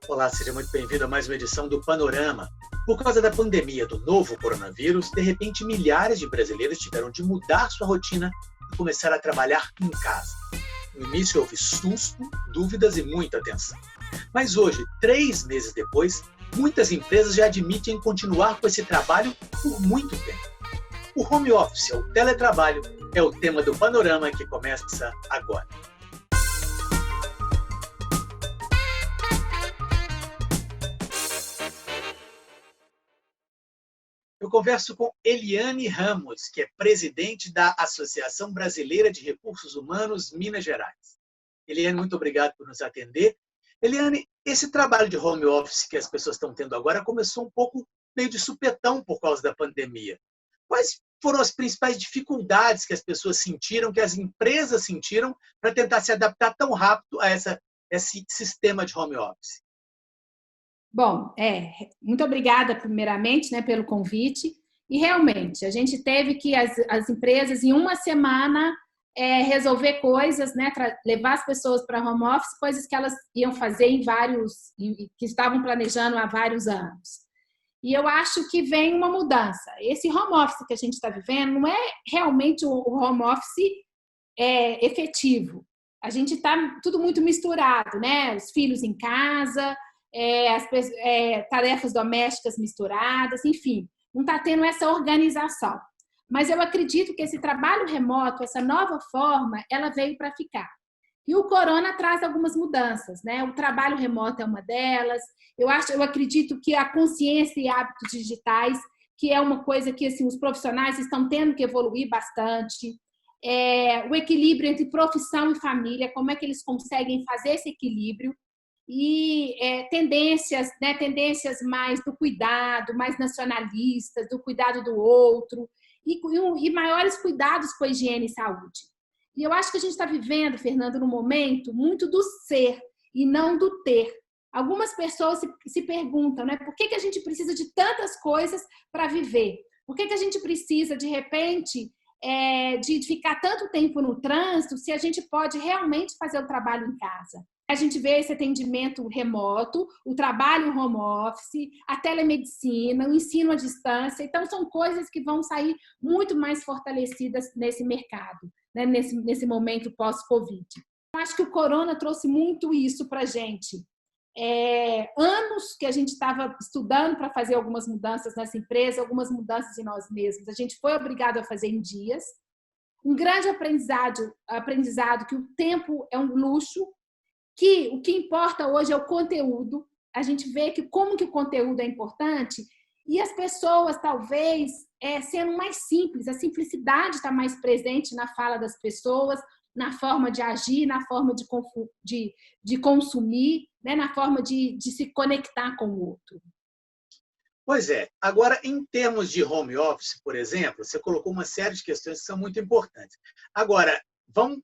Olá, seja muito bem-vindo a mais uma edição do Panorama. Por causa da pandemia do novo coronavírus, de repente milhares de brasileiros tiveram de mudar sua rotina e começar a trabalhar em casa. No início houve susto, dúvidas e muita tensão. Mas hoje, 3 meses depois, muitas empresas já admitem continuar com esse trabalho por muito tempo. O home office, o teletrabalho, é o tema do Panorama que começa agora. Eu converso com Eliane Ramos, que é presidente da Associação Brasileira de Recursos Humanos Minas Gerais. Eliane, muito obrigado por nos atender. Eliane, esse trabalho de home office que as pessoas estão tendo agora começou um pouco meio de supetão por causa da pandemia. Quais foram as principais dificuldades que as pessoas sentiram, que as empresas sentiram, para tentar se adaptar tão rápido a esse sistema de home office? Bom, muito obrigada, primeiramente, pelo convite. E, realmente, a gente teve que, as empresas, em uma semana, resolver coisas, levar as pessoas para home office, coisas que elas iam fazer que estavam planejando há vários anos. E eu acho que vem uma mudança. Esse home office que a gente está vivendo não é realmente o home office efetivo. A gente está tudo muito misturado, Os filhos em casa, tarefas domésticas misturadas, enfim, não está tendo essa organização. Mas eu acredito que esse trabalho remoto, essa nova forma, ela veio para ficar. E o corona traz algumas mudanças, O trabalho remoto é uma delas. Eu acredito que a consciência e hábitos digitais, que é uma coisa que assim, os profissionais estão tendo que evoluir bastante. O equilíbrio entre profissão e família, como é que eles conseguem fazer esse equilíbrio? E tendências mais do cuidado, mais nacionalistas, do cuidado do outro, e maiores cuidados com a higiene e saúde. E eu acho que a gente está vivendo, Fernando, num momento muito do ser e não do ter. Algumas pessoas se perguntam, por que a gente precisa de tantas coisas para viver? Por que a gente precisa, de repente, de ficar tanto tempo no trânsito se a gente pode realmente fazer o trabalho em casa? A gente vê esse atendimento remoto, o trabalho home office, a telemedicina, o ensino à distância. Então, são coisas que vão sair muito mais fortalecidas nesse mercado, nesse momento pós-Covid. Eu acho que o corona trouxe muito isso para a gente. Anos que a gente estava estudando para fazer algumas mudanças nessa empresa, algumas mudanças em nós mesmos. A gente foi obrigado a fazer em dias. Um grande aprendizado que o tempo é um luxo, que o que importa hoje é o conteúdo. A gente vê como que o conteúdo é importante e as pessoas, talvez, sendo mais simples, a simplicidade está mais presente na fala das pessoas, na forma de agir, na forma de consumir, na forma de se conectar com o outro. Pois é. Agora, em termos de home office, por exemplo, você colocou uma série de questões que são muito importantes. Agora, vamos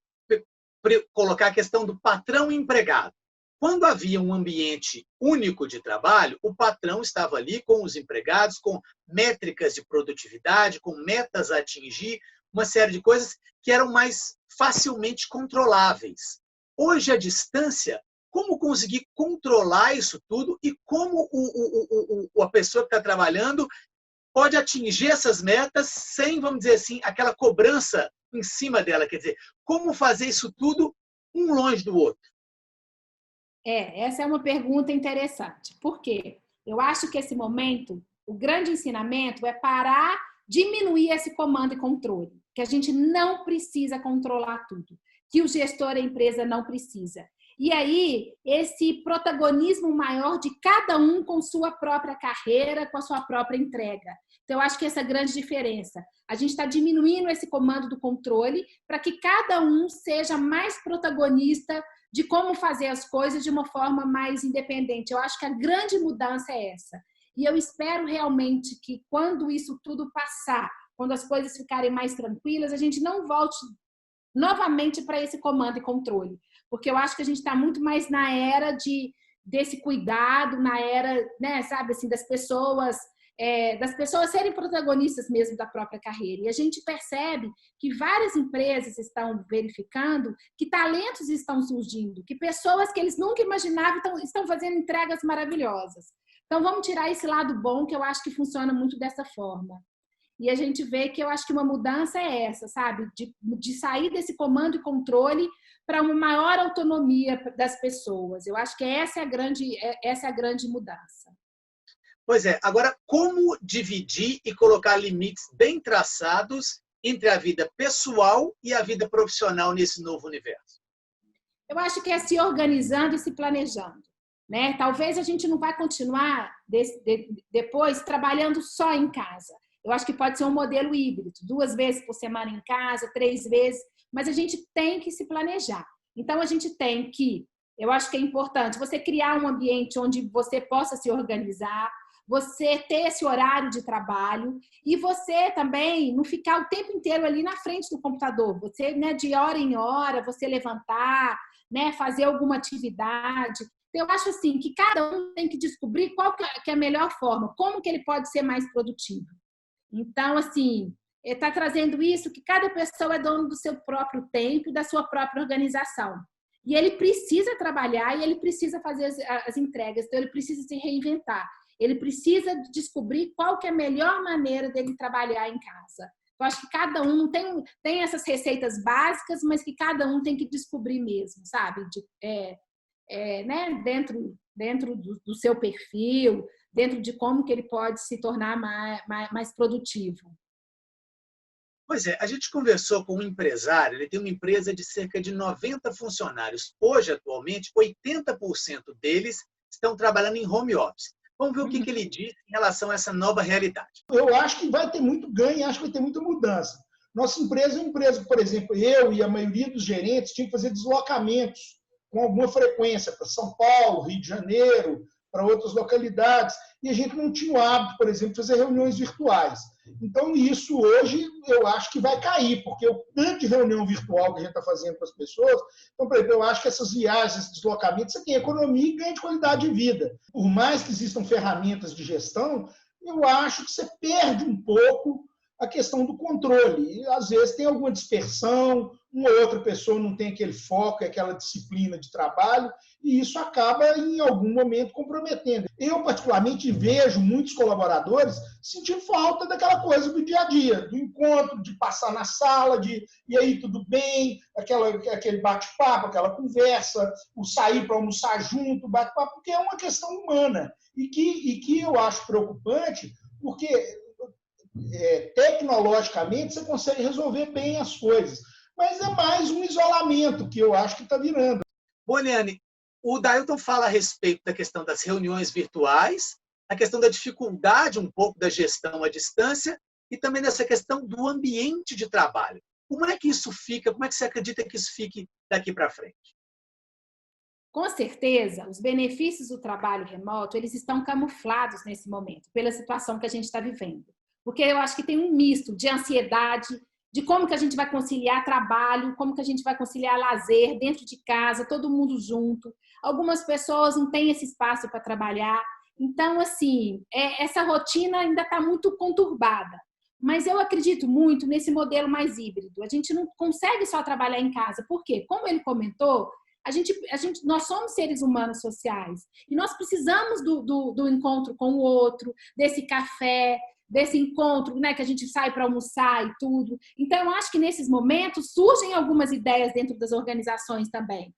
colocar a questão do patrão e empregado. Quando havia um ambiente único de trabalho, o patrão estava ali com os empregados, com métricas de produtividade, com metas a atingir, uma série de coisas que eram mais facilmente controláveis. Hoje, à distância, como conseguir controlar isso tudo e como a pessoa que está trabalhando pode atingir essas metas sem, vamos dizer assim, aquela cobrança em cima dela, quer dizer, como fazer isso tudo um longe do outro? Essa é uma pergunta interessante. Por quê? Eu acho que esse momento, o grande ensinamento é parar, diminuir esse comando e controle, que a gente não precisa controlar tudo, que o gestor da empresa não precisa. E aí, esse protagonismo maior de cada um com sua própria carreira, com a sua própria entrega. Então, eu acho que essa é a grande diferença. A gente está diminuindo esse comando do controle para que cada um seja mais protagonista de como fazer as coisas de uma forma mais independente. Eu acho que a grande mudança é essa. E eu espero realmente que quando isso tudo passar, quando as coisas ficarem mais tranquilas, a gente não volte novamente para esse comando e controle. Porque eu acho que a gente está muito mais na era desse cuidado, na era, das pessoas das pessoas serem protagonistas mesmo da própria carreira. E a gente percebe que várias empresas estão verificando que talentos estão surgindo, que pessoas que eles nunca imaginavam estão fazendo entregas maravilhosas. Então, vamos tirar esse lado bom, que eu acho que funciona muito dessa forma. E a gente vê que eu acho que uma mudança é essa, sabe? De sair desse comando e controle para uma maior autonomia das pessoas. Eu acho que essa é a grande mudança. Pois é. Agora, como dividir e colocar limites bem traçados entre a vida pessoal e a vida profissional nesse novo universo? Eu acho que é se organizando e se planejando, né? Talvez a gente não vai continuar depois trabalhando só em casa. Eu acho que pode ser um modelo híbrido, 2 vezes por semana em casa, 3 vezes, mas a gente tem que se planejar. Então, a gente tem que, eu acho que é importante você criar um ambiente onde você possa se organizar, você ter esse horário de trabalho e você também não ficar o tempo inteiro ali na frente do computador. Você, né, de hora em hora, você levantar, né, fazer alguma atividade. Eu acho assim que cada um tem que descobrir qual que é a melhor forma, como que ele pode ser mais produtivo. Então, assim, está trazendo isso que cada pessoa é dono do seu próprio tempo, da sua própria organização. E ele precisa trabalhar e ele precisa fazer as entregas, então ele precisa se reinventar. Ele precisa descobrir qual que é a melhor maneira dele trabalhar em casa. Eu acho que cada um tem essas receitas básicas, mas que cada um tem que descobrir mesmo, sabe? Né? Dentro do seu perfil, dentro de como que ele pode se tornar mais produtivo. Pois é, a gente conversou com um empresário, ele tem uma empresa de cerca de 90 funcionários. Hoje, atualmente, 80% deles estão trabalhando em home office. Vamos ver o que ele diz em relação a essa nova realidade. Eu acho que vai ter muito ganho e acho que vai ter muita mudança. Nossa empresa é uma empresa, por exemplo, eu e a maioria dos gerentes tinham que fazer deslocamentos com alguma frequência para São Paulo, Rio de Janeiro, para outras localidades. E a gente não tinha o hábito, por exemplo, de fazer reuniões virtuais. Então, isso hoje eu acho que vai cair, porque o tanto de reunião virtual que a gente está fazendo com as pessoas, então, por exemplo, eu acho que essas viagens, esses deslocamentos, você tem economia e ganho de qualidade de vida. Por mais que existam ferramentas de gestão, eu acho que você perde um pouco a questão do controle. E, às vezes tem alguma dispersão, uma ou outra pessoa não tem aquele foco, aquela disciplina de trabalho, e isso acaba, em algum momento, comprometendo. Eu, particularmente, vejo muitos colaboradores sentindo falta daquela coisa do dia a dia, do encontro, de passar na sala, e aí tudo bem, aquele bate-papo, aquela conversa, o sair para almoçar junto, bate-papo, porque é uma questão humana, e que eu acho preocupante, porque tecnologicamente você consegue resolver bem as coisas, mas é mais um isolamento que eu acho que está virando. Boniane, o Dailton fala a respeito da questão das reuniões virtuais, a questão da dificuldade um pouco da gestão à distância e também dessa questão do ambiente de trabalho. Como é que isso fica? Como é que você acredita que isso fique daqui para frente? Com certeza, os benefícios do trabalho remoto, eles estão camuflados nesse momento, pela situação que a gente está vivendo. Porque eu acho que tem um misto de ansiedade, de como que a gente vai conciliar trabalho, como que a gente vai conciliar lazer dentro de casa, todo mundo junto. Algumas pessoas não têm esse espaço para trabalhar. Então, assim, essa rotina ainda está muito conturbada. Mas eu acredito muito nesse modelo mais híbrido. A gente não consegue só trabalhar em casa. Por quê? Como ele comentou, nós somos seres humanos sociais. E nós precisamos do encontro com o outro, desse café, desse encontro, né, que a gente sai para almoçar e tudo. Então, eu acho que nesses momentos surgem algumas ideias dentro das organizações também.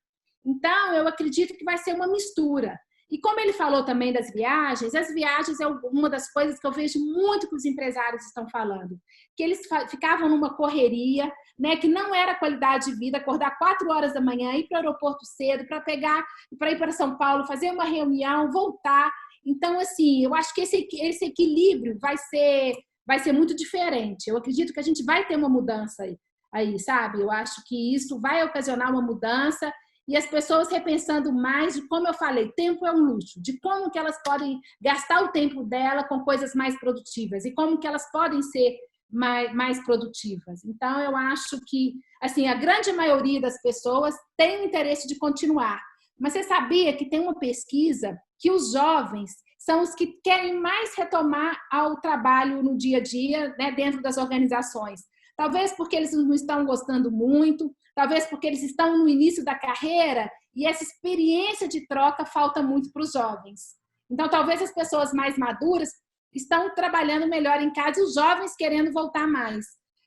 Então, eu acredito que vai ser uma mistura. E como ele falou também das viagens, as viagens é uma das coisas que eu vejo muito que os empresários estão falando, que eles ficavam numa correria, né, que não era qualidade de vida, acordar 4 horas da manhã, ir para o aeroporto cedo, para ir para São Paulo, fazer uma reunião, voltar. Então, assim, eu acho que esse equilíbrio vai ser muito diferente. Eu acredito que a gente vai ter uma mudança aí, sabe? Eu acho que isso vai ocasionar uma mudança e as pessoas repensando mais de, como eu falei, tempo é um luxo, de como que elas podem gastar o tempo dela com coisas mais produtivas e como que elas podem ser mais produtivas. Então, eu acho que, assim, a grande maioria das pessoas tem o interesse de continuar. Mas você sabia que tem uma pesquisa que os jovens são os que querem mais retomar ao trabalho no dia a dia, né, dentro das organizações. Talvez porque eles não estão gostando muito, talvez porque eles estão no início da carreira e essa experiência de troca falta muito para os jovens. Então, talvez as pessoas mais maduras estão trabalhando melhor em casa e os jovens querendo voltar mais,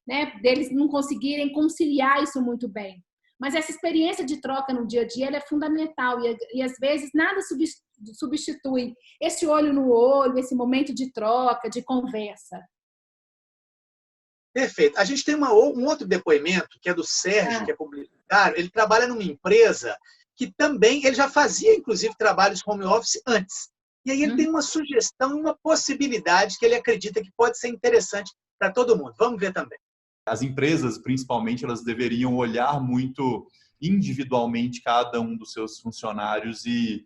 né, deles não conseguirem conciliar isso muito bem. Mas essa experiência de troca no dia a dia ela é fundamental e às vezes nada substitui esse olho no olho, esse momento de troca, de conversa. Perfeito. A gente tem um outro depoimento, que é do Sérgio, que é publicitário. Ele trabalha numa empresa que também, ele já fazia, inclusive, trabalhos home office antes. E aí ele tem uma sugestão, uma possibilidade que ele acredita que pode ser interessante para todo mundo. Vamos ver também. As empresas, principalmente, elas deveriam olhar muito individualmente cada um dos seus funcionários e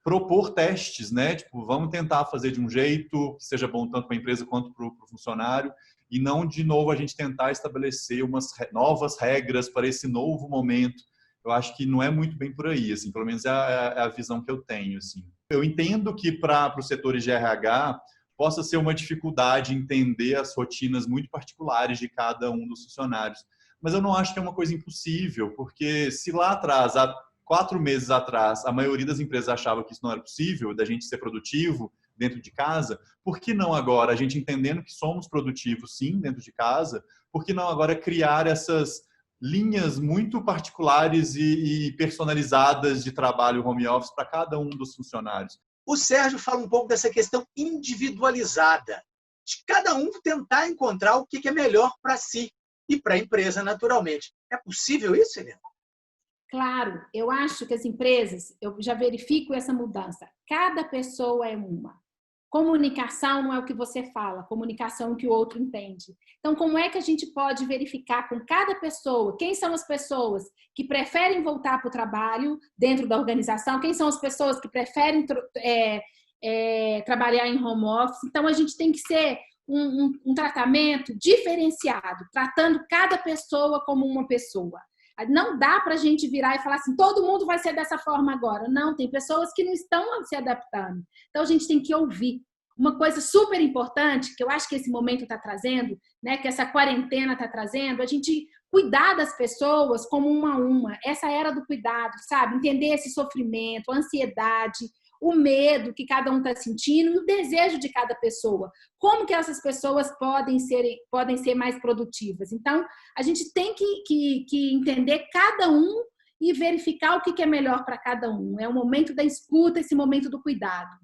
propor testes, né? Tipo, vamos tentar fazer de um jeito que seja bom tanto para a empresa quanto para o funcionário e não, de novo, a gente tentar estabelecer umas novas regras para esse novo momento. Eu acho que não é muito bem por aí, assim, pelo menos é a visão que eu tenho, assim. Eu entendo que para os setores de RH possa ser uma dificuldade entender as rotinas muito particulares de cada um dos funcionários. Mas eu não acho que é uma coisa impossível, porque se lá atrás, há 4 meses atrás, a maioria das empresas achava que isso não era possível, da gente ser produtivo dentro de casa, por que não agora, a gente entendendo que somos produtivos sim dentro de casa, por que não agora criar essas linhas muito particulares e personalizadas de trabalho home office para cada um dos funcionários? O Sérgio fala um pouco dessa questão individualizada, de cada um tentar encontrar o que é melhor para si e para a empresa, naturalmente. É possível isso, Helena? Claro, eu acho que as empresas, eu já verifico essa mudança. Cada pessoa é uma. Comunicação não é o que você fala, comunicação é o que o outro entende. Então, como é que a gente pode verificar com cada pessoa quem são as pessoas que preferem voltar para o trabalho dentro da organização, quem são as pessoas que preferem trabalhar em home office? Então, a gente tem que ser um tratamento diferenciado, tratando cada pessoa como uma pessoa. Não dá para a gente virar e falar assim, todo mundo vai ser dessa forma agora. Não, tem pessoas que não estão se adaptando. Então, a gente tem que ouvir. Uma coisa super importante, que eu acho que esse momento está trazendo, né, que essa quarentena está trazendo, a gente cuidar das pessoas como uma a uma. Essa era do cuidado, sabe? Entender esse sofrimento, a ansiedade, o medo que cada um está sentindo e o desejo de cada pessoa. Como que essas pessoas podem ser mais produtivas? Então, a gente tem que entender cada um e verificar o que é melhor para cada um. É o momento da escuta, esse momento do cuidado.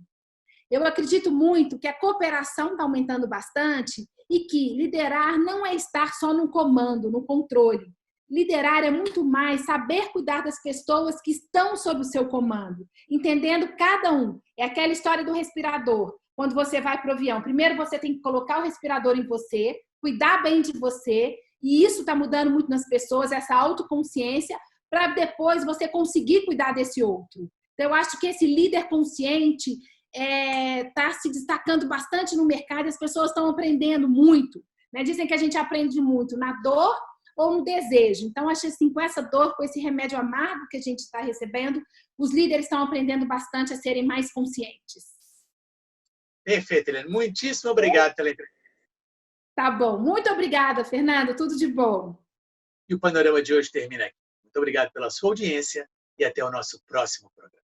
Eu acredito muito que a cooperação está aumentando bastante e que liderar não é estar só no comando, no controle. Liderar é muito mais saber cuidar das pessoas que estão sob o seu comando, entendendo cada um. É aquela história do respirador. Quando você vai para o avião, primeiro você tem que colocar o respirador em você, cuidar bem de você, e isso está mudando muito nas pessoas, essa autoconsciência, para depois você conseguir cuidar desse outro. Então, eu acho que esse líder consciente está se destacando bastante no mercado, as pessoas estão aprendendo muito. Né? Dizem que a gente aprende muito na dor ou no desejo. Então, acho assim, com essa dor, com esse remédio amargo que a gente está recebendo, os líderes estão aprendendo bastante a serem mais conscientes. Perfeito, Helena. Muitíssimo obrigado pela entrevista. Tá bom. Muito obrigada, Fernando. Tudo de bom. E o Panorama de hoje termina aqui. Muito obrigado pela sua audiência e até o nosso próximo programa.